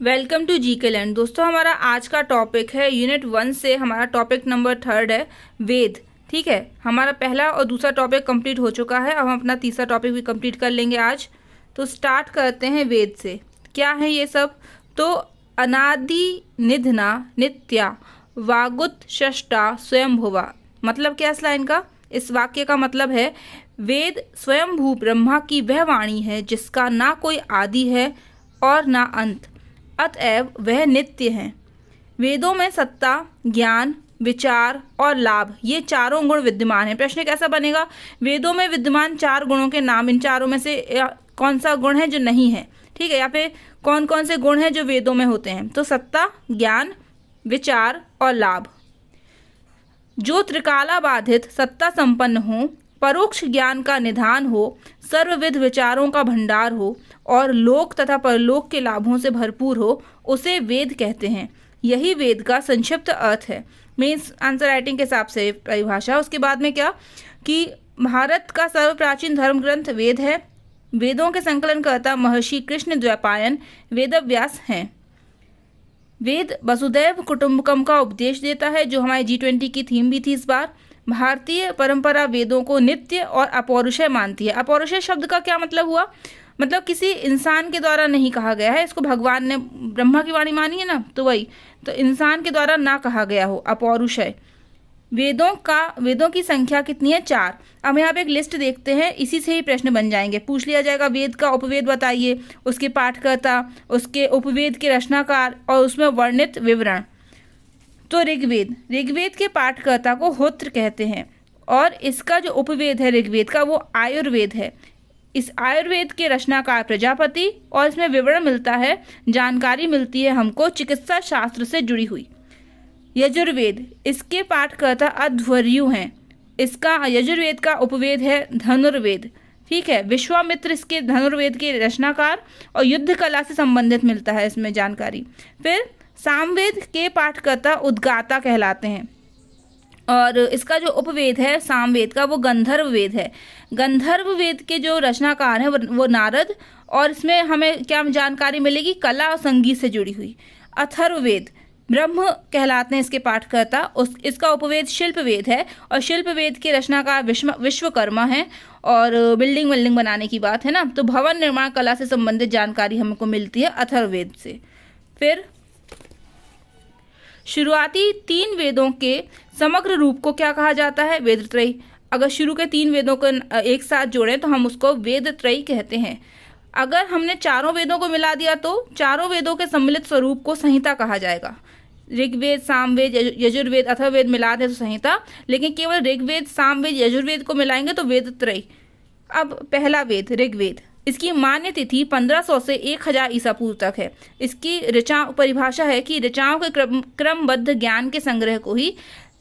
Welcome to GK land. दोस्तों, हमारा आज का टॉपिक है यूनिट 1 से हमारा टॉपिक नंबर 3 है वेद। ठीक है, हमारा पहला और दूसरा टॉपिक कंप्लीट हो चुका है। अब हम अपना तीसरा टॉपिक भी कंप्लीट कर लेंगे आज। तो स्टार्ट करते हैं वेद से। क्या है ये सब? तो अनादि निधना नित्या वागुत षष्टा स्वयंभुवा। मतलब क्या इस लाइन का? इस वाक्य का मतलब है वेद स्वयंभू ब्रह्मा की वह वाणी है जिसका ना कोई आदि है और ना अंत, अतएव वह नित्य है। वेदों में सत्ता, ज्ञान, विचार और लाभ, ये चारों गुण विद्यमान हैं। प्रश्न कैसा बनेगा? वेदों में विद्यमान 4 गुणों के नाम, इन चारों में से कौन सा गुण है जो नहीं है? ठीक है, या फिर कौन कौन से गुण हैं जो वेदों में होते हैं? तो सत्ता, ज्ञान, विचार और लाभ। जो त्रिकाला बाधित सत्ता संपन्न हो, परोक्ष ज्ञान का निधान हो, सर्वविध विचारों का भंडार हो और लोक तथा परलोक के लाभों से भरपूर हो, उसे वेद कहते हैं। यही वेद का संक्षिप्त अर्थ है। मीन्स आंसर राइटिंग के हिसाब से परिभाषा। उसके बाद में क्या कि भारत का सर्व प्राचीन धर्म ग्रंथ वेद है। वेदों के संकलनकर्ता महर्षि कृष्ण द्वैपायन वेदव्यास हैं। वेद वसुदैव कुटुंबकम का उपदेश देता है, जो हमारे G20 की थीम भी थी इस बार। भारतीय परंपरा वेदों को नित्य और अपौरुषेय मानती है। अपौरुषेय शब्द का क्या मतलब हुआ? मतलब किसी इंसान के द्वारा नहीं कहा गया है इसको। भगवान ने ब्रह्मा की वाणी मानी है ना, तो वही तो इंसान के द्वारा ना कहा गया हो, अपौरुषेय। वेदों की संख्या कितनी है? 4। अब यहाँ पे एक लिस्ट देखते हैं, इसी से ही प्रश्न बन जाएंगे। पूछ लिया जाएगा वेद का उपवेद बताइए, उसके पाठकर्ता, उसके उपवेद के रचनाकार और उसमें वर्णित विवरण। तो ऋग्वेद के पाठकर्ता को होत्र कहते हैं और इसका जो उपवेद है ऋग्वेद का वो आयुर्वेद है। इस आयुर्वेद के रचनाकार प्रजापति, और इसमें विवरण मिलता है, जानकारी मिलती है हमको चिकित्सा शास्त्र से जुड़ी हुई। यजुर्वेद, इसके पाठकर्ता अध्वर्यु हैं। इसका यजुर्वेद का उपवेद है धनुर्वेद। ठीक है, विश्वामित्र इसके धनुर्वेद के रचनाकार और युद्ध कला से संबंधित मिलता है इसमें जानकारी। फिर सामवेद के पाठकर्ता उद्गाता कहलाते हैं और इसका जो उपवेद है सामवेद का वो गंधर्व वेद है। गंधर्व वेद के जो रचनाकार हैं वो नारद, और इसमें हमें क्या जानकारी मिलेगी? कला और संगीत से जुड़ी हुई। अथर्ववेद ब्रह्म कहलाते हैं इसके पाठकर्ता। इसका उपवेद शिल्प वेद है और शिल्प वेद के रचनाकार विश्वकर्मा हैं। और बिल्डिंग बनाने की बात है ना, तो भवन निर्माण कला से संबंधित जानकारी हमको मिलती है अथर्ववेद से। फिर शुरुआती 3 वेदों के समग्र रूप को क्या कहा जाता है? वेदत्रयी। अगर शुरू के 3 वेदों को एक साथ जोड़ें तो हम उसको वेदत्रयी कहते हैं। अगर हमने चारों वेदों को मिला दिया तो चारों वेदों के सम्मिलित स्वरूप को संहिता कहा जाएगा। ऋग्वेद, सामवेद, यजुर्वेद, अथर्ववेद मिला दें तो संहिता, लेकिन केवल ऋग्वेद, सामवेद, यजुर्वेद को मिलाएंगे तो वेदत्रयी। अब पहला वेद ऋग्वेद, इसकी मान्य तिथि 1500 से 1000 ईसा पूर्व तक है। इसकी परिभाषा है कि ऋचाओं के क्रमबद्ध ज्ञान के संग्रह को ही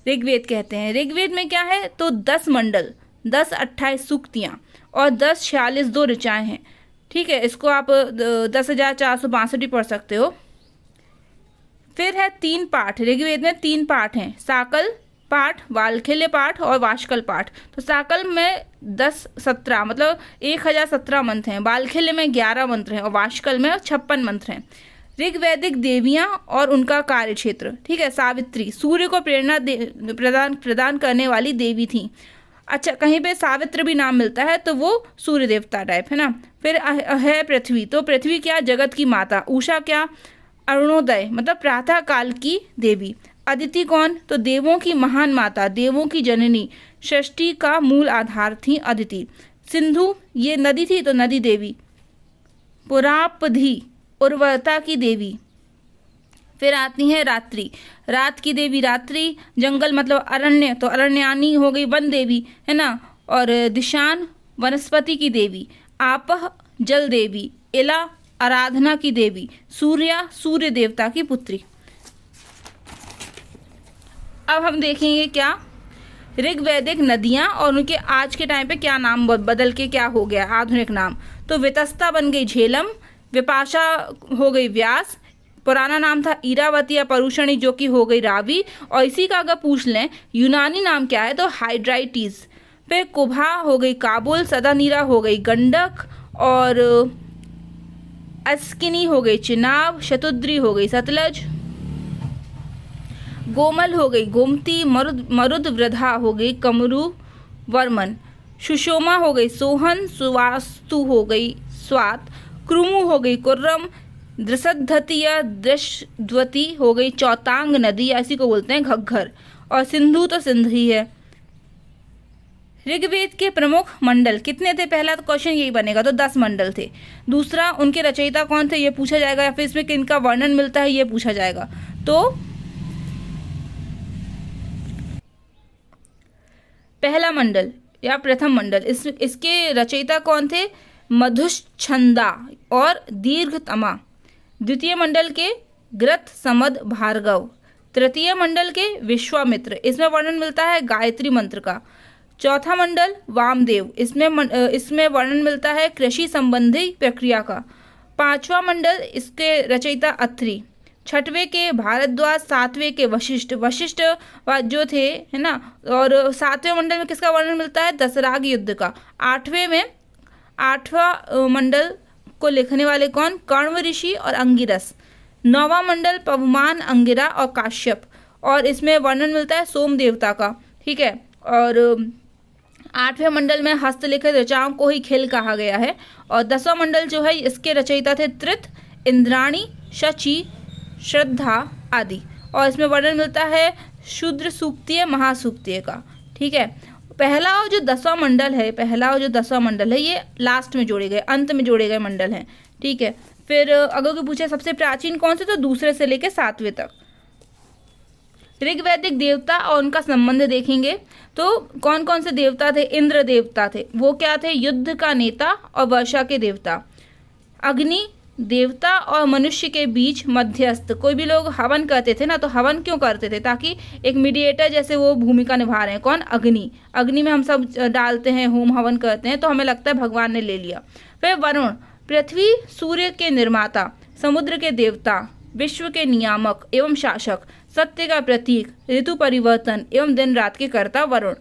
ऋग्वेद कहते हैं। ऋग्वेद में क्या है? तो 10 मंडल, 10 28 सूक्तियाँ और 10 46 2 ऋचाएँ हैं। ठीक है, इसको आप 10,462 भी पढ़ सकते हो। फिर है 3 पाठ। ऋग्वेद में 3 पाठ हैं, साकल पाठ, वाल्खिल्य पाठ और वाष्कल पाठ। तो साकल में 10-17 मतलब 1017 मंत्र हैं, वाल्खिल्य में 11 मंत्र हैं और वाष्कल में 56 मंत्र हैं। ऋग्वैदिक देवियाँ और उनका कार्य क्षेत्र। ठीक है, सावित्री सूर्य को प्रेरणा प्रदान करने वाली देवी थी। अच्छा, कहीं पे सावित्र भी नाम मिलता है तो वो सूर्य देवता टाइप है ना। फिर है पृथ्वी, तो पृथ्वी क्या? जगत की माता। उषा क्या? अरुणोदय मतलब प्रातः काल की देवी। अदिति कौन? तो देवों की महान माता, देवों की जननी, सृष्टि का मूल आधार थी अदिति। सिंधु ये नदी थी तो नदी देवी। पुरापधि उर्वरता की देवी। फिर आती है रात्रि, रात की देवी रात्रि। जंगल मतलब अरण्य, तो अरण्यानी हो गई वन देवी है ना। और दिशान वनस्पति की देवी। आपह जल देवी। इला आराधना की देवी। सूर्या सूर्य देवता की पुत्री। अब हम देखेंगे क्या ऋग्वैदिक नदियाँ और उनके आज के टाइम पे क्या नाम बदल के क्या हो गया आधुनिक नाम। तो वितस्ता बन गई झेलम, विपाशा हो गई व्यास, पुराना नाम था इरावती या परुषणी जो कि हो गई रावी, और इसी का अगर पूछ लें यूनानी नाम क्या है तो हाइड्राइटिस। फिर कुभा हो गई काबुल, सदानीरा हो गई गंडक, और अस्किनी हो गई चिनाब, शतुद्री हो गई सतलज, गोमल हो गई गोमती, मरुद वृद्धा हो गई कमरू वर्मन, सुषोमा हो गई सोहन, सुवास्तु हो गई स्वात, क्रुमु हो गई कुर्रम, दृषद्धति या दृशद्वती हो गई चौतांग नदी, ऐसी को बोलते हैं घग्घर, और सिंधु तो सिंध ही है। ऋग्वेद के प्रमुख मंडल कितने थे? पहला तो क्वेश्चन यही बनेगा, तो 10 मंडल थे। दूसरा, उनके रचयिता कौन थे ये पूछा जाएगा, या फिर इसमें किनका वर्णन मिलता है ये पूछा जाएगा। तो पहला मंडल या प्रथम मंडल, इसके रचयिता कौन थे? मधुच्छंदा और दीर्घतमा। द्वितीय मंडल के ग्रथ समद भार्गव। तृतीय मंडल के विश्वामित्र, इसमें वर्णन मिलता है गायत्री मंत्र का। चौथा मंडल वामदेव, इसमें वर्णन मिलता है कृषि संबंधी प्रक्रिया का। पांचवा मंडल, इसके रचयिता अत्रि। छठवें के भारद्वाज, सातवें के वशिष्ठ जो थे, है ना। और सातवें मंडल में किसका वर्णन मिलता है? दशराग युद्ध का। आठवां मंडल को लिखने वाले कौन? कण्व ऋषि और अंगिरस। नौवां मंडल पवमान, अंगिरा और काश्यप, और इसमें वर्णन मिलता है सोम देवता का, ठीक है। और 8वें मंडल में हस्तलिखित रचनाओं को ही खिल कहा गया है। और 10वां मंडल जो है इसके रचयिता थे त्रित, इंद्राणी, शची, श्रद्धा आदि, और इसमें वर्णन मिलता है शूद्र सूक्तीय, महासूक्तीय का, ठीक है। पहला और जो 10वां मंडल है ये लास्ट में जोड़े गए, अंत में जोड़े गए मंडल हैं, ठीक है। फिर अगर कोई पूछे सबसे प्राचीन कौन से, तो दूसरे से लेकर 7वें तक। ऋग्वैदिक देवता और उनका संबंध देखेंगे तो कौन कौन से देवता थे? इंद्र देवता थे, वो क्या थे? युद्ध का नेता और वर्षा के देवता। अग्नि देवता और मनुष्य के बीच मध्यस्थ। कोई भी लोग हवन करते थे ना, तो हवन क्यों करते थे? ताकि एक मीडिएटर जैसे वो भूमिका निभा रहे हैं। कौन? अग्नि। अग्नि में हम सब डालते हैं, होम हवन करते हैं, तो हमें लगता है भगवान ने ले लिया। फिर वरुण, पृथ्वी सूर्य के निर्माता, समुद्र के देवता, विश्व के नियामक एवं शासक, सत्य का प्रतीक, ऋतु परिवर्तन एवं दिन रात के कर्ता वरुण।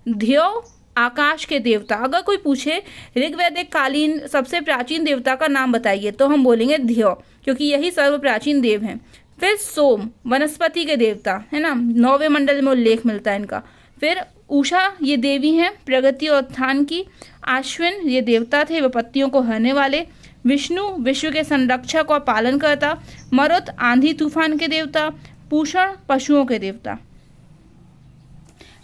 ध्यो, आकाश के देवता। अगर कोई पूछे ऋग्वैदिक कालीन सबसे प्राचीन देवता का नाम बताइए, तो हम बोलेंगे ध्यो, क्योंकि यही सर्व प्राचीन देव हैं। फिर सोम, वनस्पति के देवता, है ना, 9वें मंडल में उल्लेख मिलता है इनका। फिर उषा, ये देवी हैं प्रगति और उत्थान की। आश्विन, ये देवता थे विपत्तियों को हरने वाले। विष्णु, विश्व के संरक्षक और पालन करता। मरुत, आंधी तूफान के देवता। पूषण, पशुओं के देवता।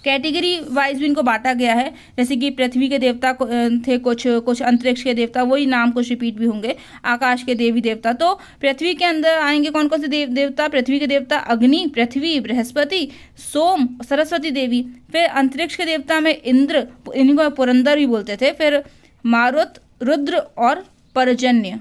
कैटेगरी वाइज भी इनको बांटा गया है, जैसे कि पृथ्वी के देवता थे कुछ अंतरिक्ष के देवता, वही नाम कुछ रिपीट भी होंगे। आकाश के देवी देवता, तो पृथ्वी के अंदर आएंगे कौन कौन से देवता? पृथ्वी के देवता अग्नि, पृथ्वी, बृहस्पति, सोम, सरस्वती देवी। फिर अंतरिक्ष के देवता में इंद्र, इनको पुरंदर भी बोलते थे। फिर मारुत, रुद्र और पर्जन्य।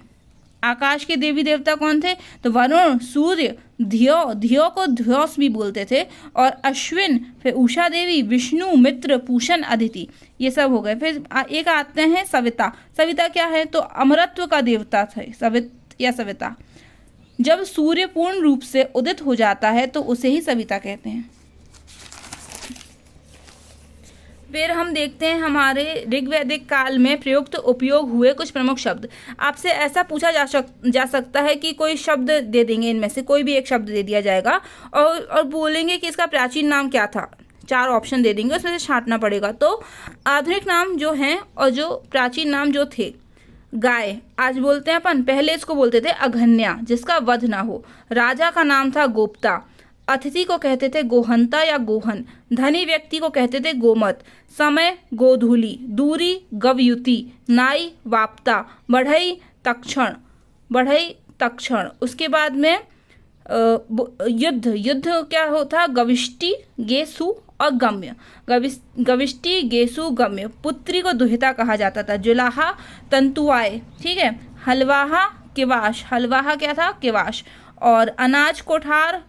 आकाश के देवी देवता कौन थे? तो वरुण, सूर्य, ध्यो को ध्योस भी बोलते थे, और अश्विन, फिर उषा देवी, विष्णु, मित्र, पूषण, अदिति, ये सब हो गए। फिर एक आते हैं सविता। सविता क्या है? तो अमरत्व का देवता थे सविता। जब सूर्य पूर्ण रूप से उदित हो जाता है तो उसे ही सविता कहते हैं। फिर हम देखते हैं हमारे ऋग्वैदिक काल में प्रयुक्त उपयोग हुए कुछ प्रमुख शब्द। आपसे ऐसा पूछा जा सकता है कि कोई शब्द दे देंगे, इनमें से कोई भी एक शब्द दे दिया जाएगा और बोलेंगे कि इसका प्राचीन नाम क्या था। 4 ऑप्शन दे देंगे, उसमें से छांटना पड़ेगा। तो आधुनिक नाम जो हैं और जो प्राचीन नाम जो थे, गाय आज बोलते हैं अपन, पहले इसको बोलते थे अघन्या, जिसका वध ना हो। राजा का नाम था गोप्ता। अतिथि को कहते थे गोहंता या गोहन। धनी व्यक्ति को कहते थे गोमत। समय गोधूली। दूरी गवयुति। नाई वाप्ता। बढ़ई तक्षण। उसके बाद में युद्ध क्या होता? गविष्टि, गेसु और गम्य। गविष्टि, गेसु, गम्य। पुत्री को दुहिता कहा जाता था। जुलाहा, तंतुआय, ठीक है। हलवाहा, किवाश। हलवाहा क्या था? किवाश। और अनाज कोठार,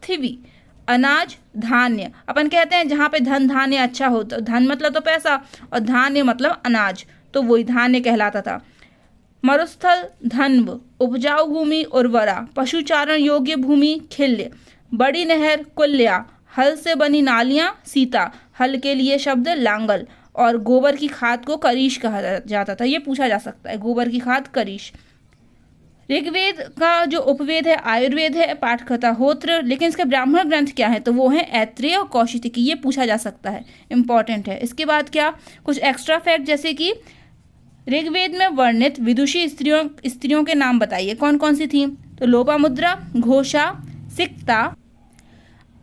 स्थिवी। अनाज धान्य, अपन कहते हैं जहाँ पे धन धान्य अच्छा हो, तो धन मतलब तो पैसा और धान्य मतलब अनाज, तो वही धान्य कहलाता था। मरुस्थल, धन्व। उपजाऊ भूमि, उर्वरा। पशुचारण योग्य भूमि, खिल्य। बड़ी नहर, कुल्या। हल से बनी नालियाँ, सीता। हल के लिए शब्द लांगल। और गोबर की खाद को करीश कहा जाता था। ये पूछा जा सकता है, गोबर की खाद करीश। ऋग्वेद का जो उपवेद है आयुर्वेद है, पाठकथा होत्र, लेकिन इसके ब्राह्मण ग्रंथ क्या है तो वो है ऐत्रेय और कौशिकी। ये पूछा जा सकता है, इंपॉर्टेंट है। इसके बाद क्या कुछ एक्स्ट्रा फैक्ट, जैसे कि ऋग्वेद में वर्णित विदुषी स्त्रियों के नाम बताइए, कौन कौन सी थी? तो लोपामुद्रा, घोषा, सिक्ता,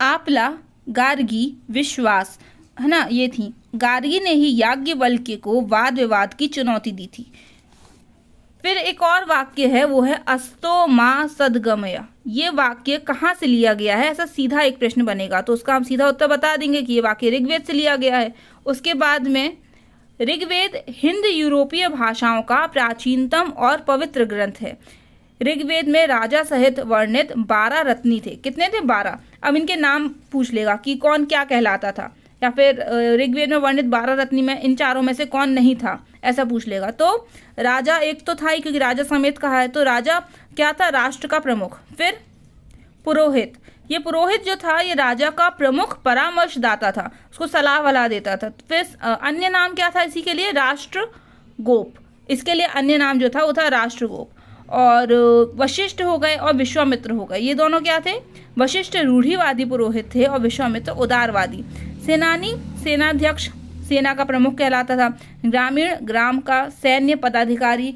आपला, गार्गी, विश्वास, है ना, ये थी। गार्गी ने ही याज्ञवल्क्य को वाद विवाद की चुनौती दी थी। फिर एक और वाक्य है, वो है अस्तो मा सदगमय। ये वाक्य कहाँ से लिया गया है? ऐसा सीधा एक प्रश्न बनेगा तो उसका हम सीधा उत्तर बता देंगे कि ये वाक्य ऋग्वेद से लिया गया है। उसके बाद में ऋग्वेद हिंद यूरोपीय भाषाओं का प्राचीनतम और पवित्र ग्रंथ है। ऋग्वेद में राजा सहित वर्णित 12 रत्नी थे। कितने थे? 12। अब इनके नाम पूछ लेगा कि कौन क्या कहलाता था, या फिर ऋग्वेद में वर्णित 12 रत्नी में इन चारों में से कौन नहीं था, ऐसा पूछ लेगा। तो राजा एक तो था ही, क्योंकि राजा समेत कहा है, तो राजा क्या था? राष्ट्र का प्रमुख। फिर पुरोहित, ये पुरोहित जो था ये राजा का प्रमुख परामर्शदाता था, उसको सलाह वलाह देता था। फिर अन्य नाम क्या था इसी के लिए? राष्ट्रगोप। इसके लिए अन्य नाम जो था वो था राष्ट्रगोप। और वशिष्ठ हो गए और विश्वामित्र हो गए, ये दोनों क्या थे? वशिष्ठ रूढ़िवादी पुरोहित थे और विश्वामित्र उदारवादी। सेनानी, सेनाध्यक्ष, सेना का प्रमुख कहलाता था। ग्रामीण, ग्राम का सैन्य पदाधिकारी।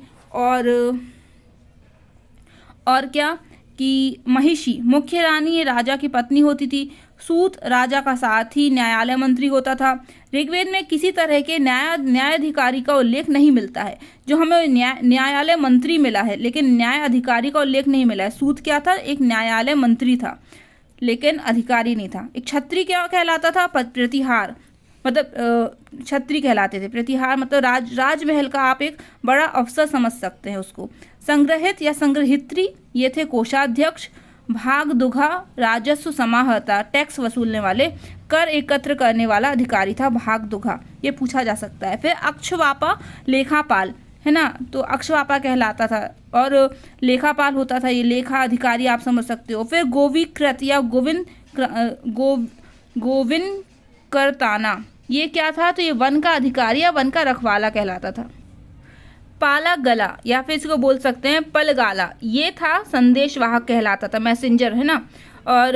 और क्या कि महिषी, मुख्य रानी, ये राजा की पत्नी होती थी। सूत, राजा का साथी, न्यायालय मंत्री होता था। ऋग्वेद में किसी तरह के न्यायाधिकारी का उल्लेख नहीं मिलता है। जो हमें न्यायालय मंत्री मिला है, लेकिन न्याय अधिकारी का उल्लेख नहीं मिला है। सूत क्या था? एक न्यायालय मंत्री था, लेकिन अधिकारी नहीं था। एक छत्री क्या कहलाता था? प्रतिहार, मतलब छत्री कहलाते थे। प्रतिहार मतलब राजमहल का आप एक बड़ा अफसर समझ सकते हैं उसको। संग्रहित या संग्रहित्री, ये थे कोषाध्यक्ष। भागदुघा, राजस्व समाहर्ता, टैक्स वसूलने वाले, कर एकत्र करने वाला अधिकारी था भागदुघा, ये पूछा जा सकता है। फिर अक्षवापा, लेखापाल, है ना, तो अक्षवापा कहलाता था। और लेखापाल होता था ये, लेखा अधिकारी आप समझ सकते हो। फिर गोविकृत या गोविन करताना, ये क्या था? तो ये वन का अधिकारी या वन का रखवाला कहलाता था। पाला गला, या फिर इसको बोल सकते हैं पलगाला, ये था संदेशवाहक कहलाता था, मैसेंजर, है ना, और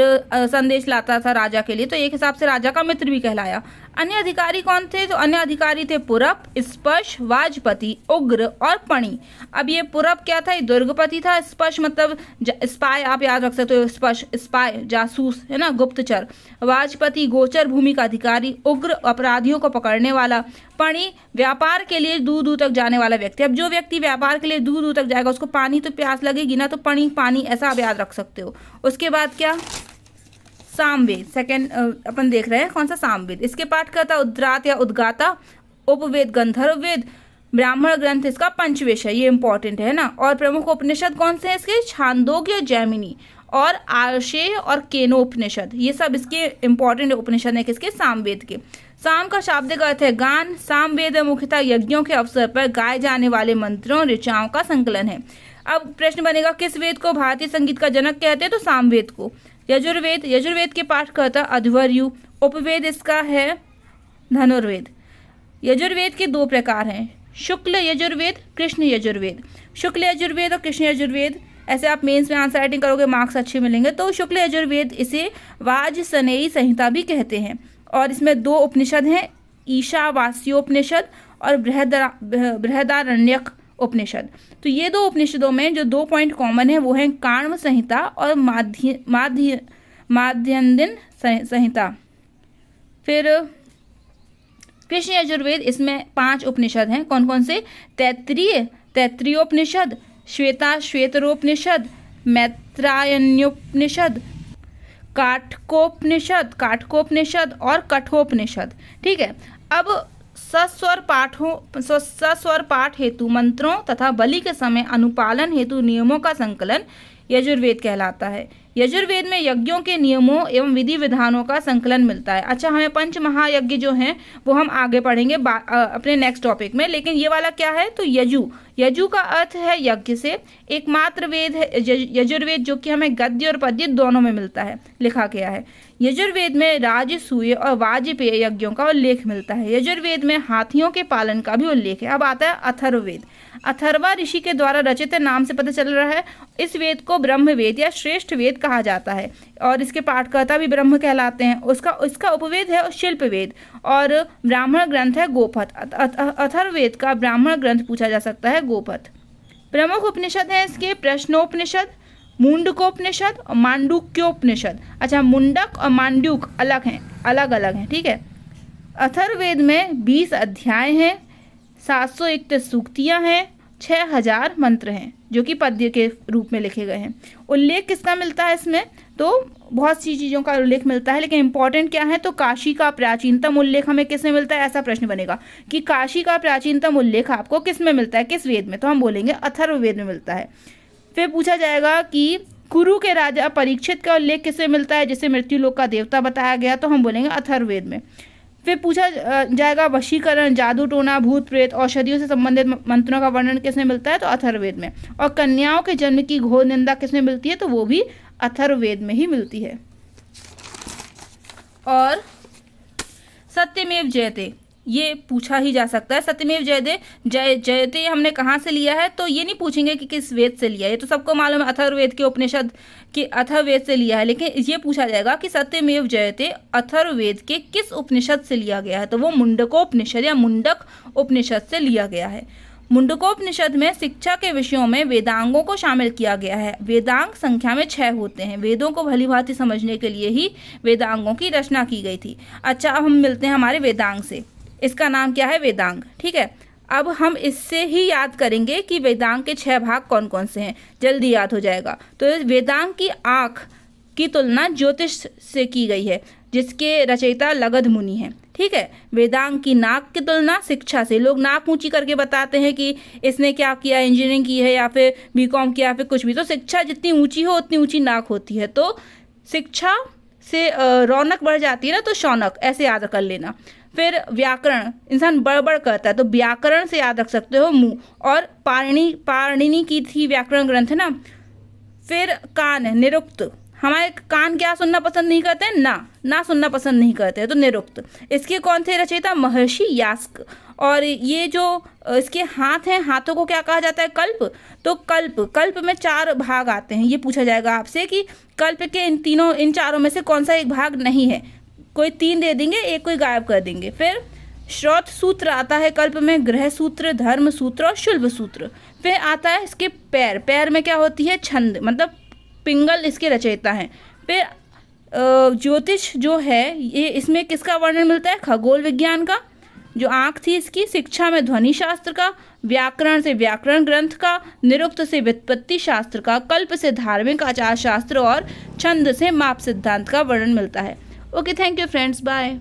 संदेश लाता था राजा के लिए, तो एक हिसाब से राजा का मित्र भी कहलाया। अन्य अधिकारी कौन थे? तो अन्य अधिकारी थे पुरप, स्पर्श, वाजपति, उग्र और पणि। अब ये पुरप क्या था? ये दुर्गपति था। स्पर्श मतलब स्पाई, आप याद रख सकते हो, स्पर्श स्पाई, जासूस, है ना, गुप्तचर। वाजपति गोचर भूमि का अधिकारी। उग्र अपराधियों को पकड़ने वाला। पणि व्यापार के लिए दूर दूर तक जाने वाला व्यक्ति। अब जो व्यक्ति व्यापार के लिए दूर दूर तक जाएगा उसको पानी तो प्यास लगेगी ना, तो पणि पानी, ऐसा आप याद रख सकते हो। उसके बाद क्या? सामवेद, सेकंड अपन देख रहे हैं कौन सा? सामवेद। इसके पाठ करता उद्रात या उद्गाता, उपवेद गंधर्व वेद, ब्राह्मण ग्रंथ इसका पंचवेश है, ये इंपॉर्टेंट है ना। और प्रमुख उपनिषद कौन से हैं इसके? छांदोग्य, जैमिनी और आर्षेय और केनोपनिषद, ये सब इसके इंपॉर्टेंट उपनिषद हैं किसके? सामवेद के। साम का शाब्दिक अर्थ है गान। सामवेद मुख्यतः यज्ञों के अवसर पर गाए जाने वाले मंत्रों, ऋचाओं का संकलन है। अब प्रश्न बनेगा किस वेद को भारतीय संगीत का जनक कहते हैं? तो सामवेद को। यजुर्वेद, यजुर्वेद के पाठ करता अध्वर्यु। उपवेद इसका है धनुर्वेद। यजुर्वेद के 2 प्रकार हैं, शुक्ल यजुर्वेद, कृष्ण यजुर्वेद। शुक्ल यजुर्वेद और कृष्ण यजुर्वेद, ऐसे आप मेंस में आंसर राइटिंग करोगे मार्क्स अच्छे मिलेंगे। तो शुक्ल यजुर्वेद इसे वाजसनेयी संहिता भी कहते हैं, और इसमें 2 उपनिषद हैं, ईशावास्योपनिषद और बृहदारण्यक उपनिषद। तो ये 2 उपनिषदों में जो 2 पॉइंट कॉमन है वो है काण्व संहिता और माध्यन्दिन संहिता। फिर कृष्ण यजुर्वेद, इसमें 5 उपनिषद हैं, कौन कौन से? तैत्तिरीयोपनिषद, श्वेतरोपनिषद, मैत्रायण्योपनिषद, काठकोपनिषद और कठोपनिषद। ठीक है। अब सस्वर पाठ हेतु मंत्रों तथा बलि के समय अनुपालन हेतु नियमों का संकलन यजुर्वेद कहलाता है। यजुर्वेद में यज्ञों के नियमों एवं विधि विधानों का संकलन मिलता है। अच्छा, हमें पंच महायज्ञ जो हैं वो हम आगे पढ़ेंगे अपने नेक्स्ट टॉपिक में, लेकिन ये वाला क्या है? तो यजु का अर्थ है यज्ञ से। एकमात्र वेद है यजुर्वेद, जो कि हमें गद्य और पद्य दोनों में मिलता है, लिखा गया है। यजुर्वेद में राजसूय और वाजपेय यज्ञों का उल्लेख मिलता है। यजुर्वेद में हाथियों के पालन का भी उल्लेख है। अब आता है अथर्ववेद। अथर्वा ऋषि के द्वारा रचित नाम से पता चल रहा है। इस वेद को ब्रह्म वेद या श्रेष्ठ वेद कहा जाता है और इसके पाठकर्ता भी ब्रह्म कहलाते हैं। इसका उपवेद है शिल्प वेद और ब्राह्मण ग्रंथ है गोपथ। अथर्ववेद का ब्राह्मण ग्रंथ पूछा जा सकता है गोपथ। प्रमुख उपनिषद हैं इसके प्रश्नोपनिषद, मुंडकोपनिषद और मांडुक्योपनिषद। अच्छा, मुंडक और मांडुक अलग हैं, ठीक है। अथर्ववेद में 20 अध्याय हैं, 701 सूक्तियाँ हैं, 6000 मंत्र हैं जो कि पद्य के रूप में लिखे गए हैं। उल्लेख किसका मिलता है इसमें? तो बहुत सी चीज़ों का उल्लेख मिलता है, लेकिन इंपॉर्टेंट क्या है? तो काशी का प्राचीनतम उल्लेख हमें किस में मिलता है? ऐसा प्रश्न बनेगा कि काशी का प्राचीनतम उल्लेख आपको किस में मिलता है, किस वेद में? तो हम बोलेंगे अथर्ववेद में मिलता है। फिर पूछा जाएगा कि कुरु के राजा परीक्षित का उल्लेख किसमें मिलता है, जिसे मृत्युलोक का देवता बताया गया? तो हम बोलेंगे अथर्ववेद में। फिर पूछा जाएगा वशीकरण, जादू टोना, भूत प्रेत, औषधियों से संबंधित मंत्रों का वर्णन किसमें मिलता है? तो अथर्ववेद में। और कन्याओं के जन्म की घोर निंदा किसमें मिलती है? तो वो भी अथर्ववेद में ही मिलती है। और सत्यमेव जयते ये पूछा ही जा सकता है। सत्यमेव जयते हमने कहाँ से लिया है? तो ये नहीं पूछेंगे कि किस वेद से लिया है, ये तो सबको मालूम है अथर्ववेद के उपनिषद के अथर्ववेद से लिया है। लेकिन ये पूछा जाएगा कि सत्यमेव जयते अथर्ववेद के किस उपनिषद से लिया गया है? तो वो मुंडकोपनिषद या मुंडक उपनिषद से लिया गया है। मुंडकोपनिषद में शिक्षा के विषयों में वेदांगों को शामिल किया गया है। वेदांग संख्या में 6 होते हैं। वेदों को भलीभांति समझने के लिए ही वेदांगों की रचना की गई थी। अच्छा, अब हम मिलते हैं हमारे वेदांग से। इसका नाम क्या है? वेदांग, ठीक है। अब हम इससे ही याद करेंगे कि वेदांग के 6 भाग कौन कौन से हैं, जल्दी याद हो जाएगा। तो वेदांग की आँख की तुलना ज्योतिष से की गई है, जिसके रचयिता लगध मुनि हैं, ठीक है। वेदांग की नाक की तुलना शिक्षा से, लोग नाक ऊंची करके बताते हैं कि इसने क्या किया, इंजीनियरिंग की है या फिर बीकॉम किया या फिर कुछ भी। तो शिक्षा जितनी ऊंची हो उतनी ऊंची नाक होती है। तो शिक्षा से रौनक बढ़ जाती है ना, तो शौनक, ऐसे याद कर लेना। फिर व्याकरण, इंसान बड़बड़ करता है तो व्याकरण से याद रख सकते हो मुंह। और पाणिनि की थी व्याकरण ग्रंथ है ना। फिर कान है, निरुक्त। हमारे कान क्या सुनना पसंद नहीं करते हैं? ना सुनना पसंद नहीं करते हैं, तो निरुक्त। इसके कौन थे रचयिता? महर्षि यास्क। और ये जो इसके हाथ हैं, हाथों को क्या कहा जाता है? कल्प। तो कल्प में 4 भाग आते हैं। ये पूछा जाएगा आपसे कि कल्प के इन चारों में से कौन सा एक भाग नहीं है। कोई 3 दे देंगे, एक कोई गायब कर देंगे। फिर श्रौत सूत्र आता है कल्प में, ग्रह सूत्र, धर्म सूत्र और शुल्भ सूत्र। फिर आता है इसके पैर में क्या होती है? छंद, मतलब पिंगल इसके रचयिता हैं। फिर ज्योतिष जो है ये, इसमें किसका वर्णन मिलता है? खगोल विज्ञान का। जो आँख थी इसकी, शिक्षा में ध्वनि शास्त्र का, व्याकरण से व्याकरण ग्रंथ का, निरुक्त से व्युत्पत्ति शास्त्र का, कल्प से धार्मिक आचार शास्त्र और छंद से माप सिद्धांत का वर्णन मिलता है। Okay, thank you friends, bye.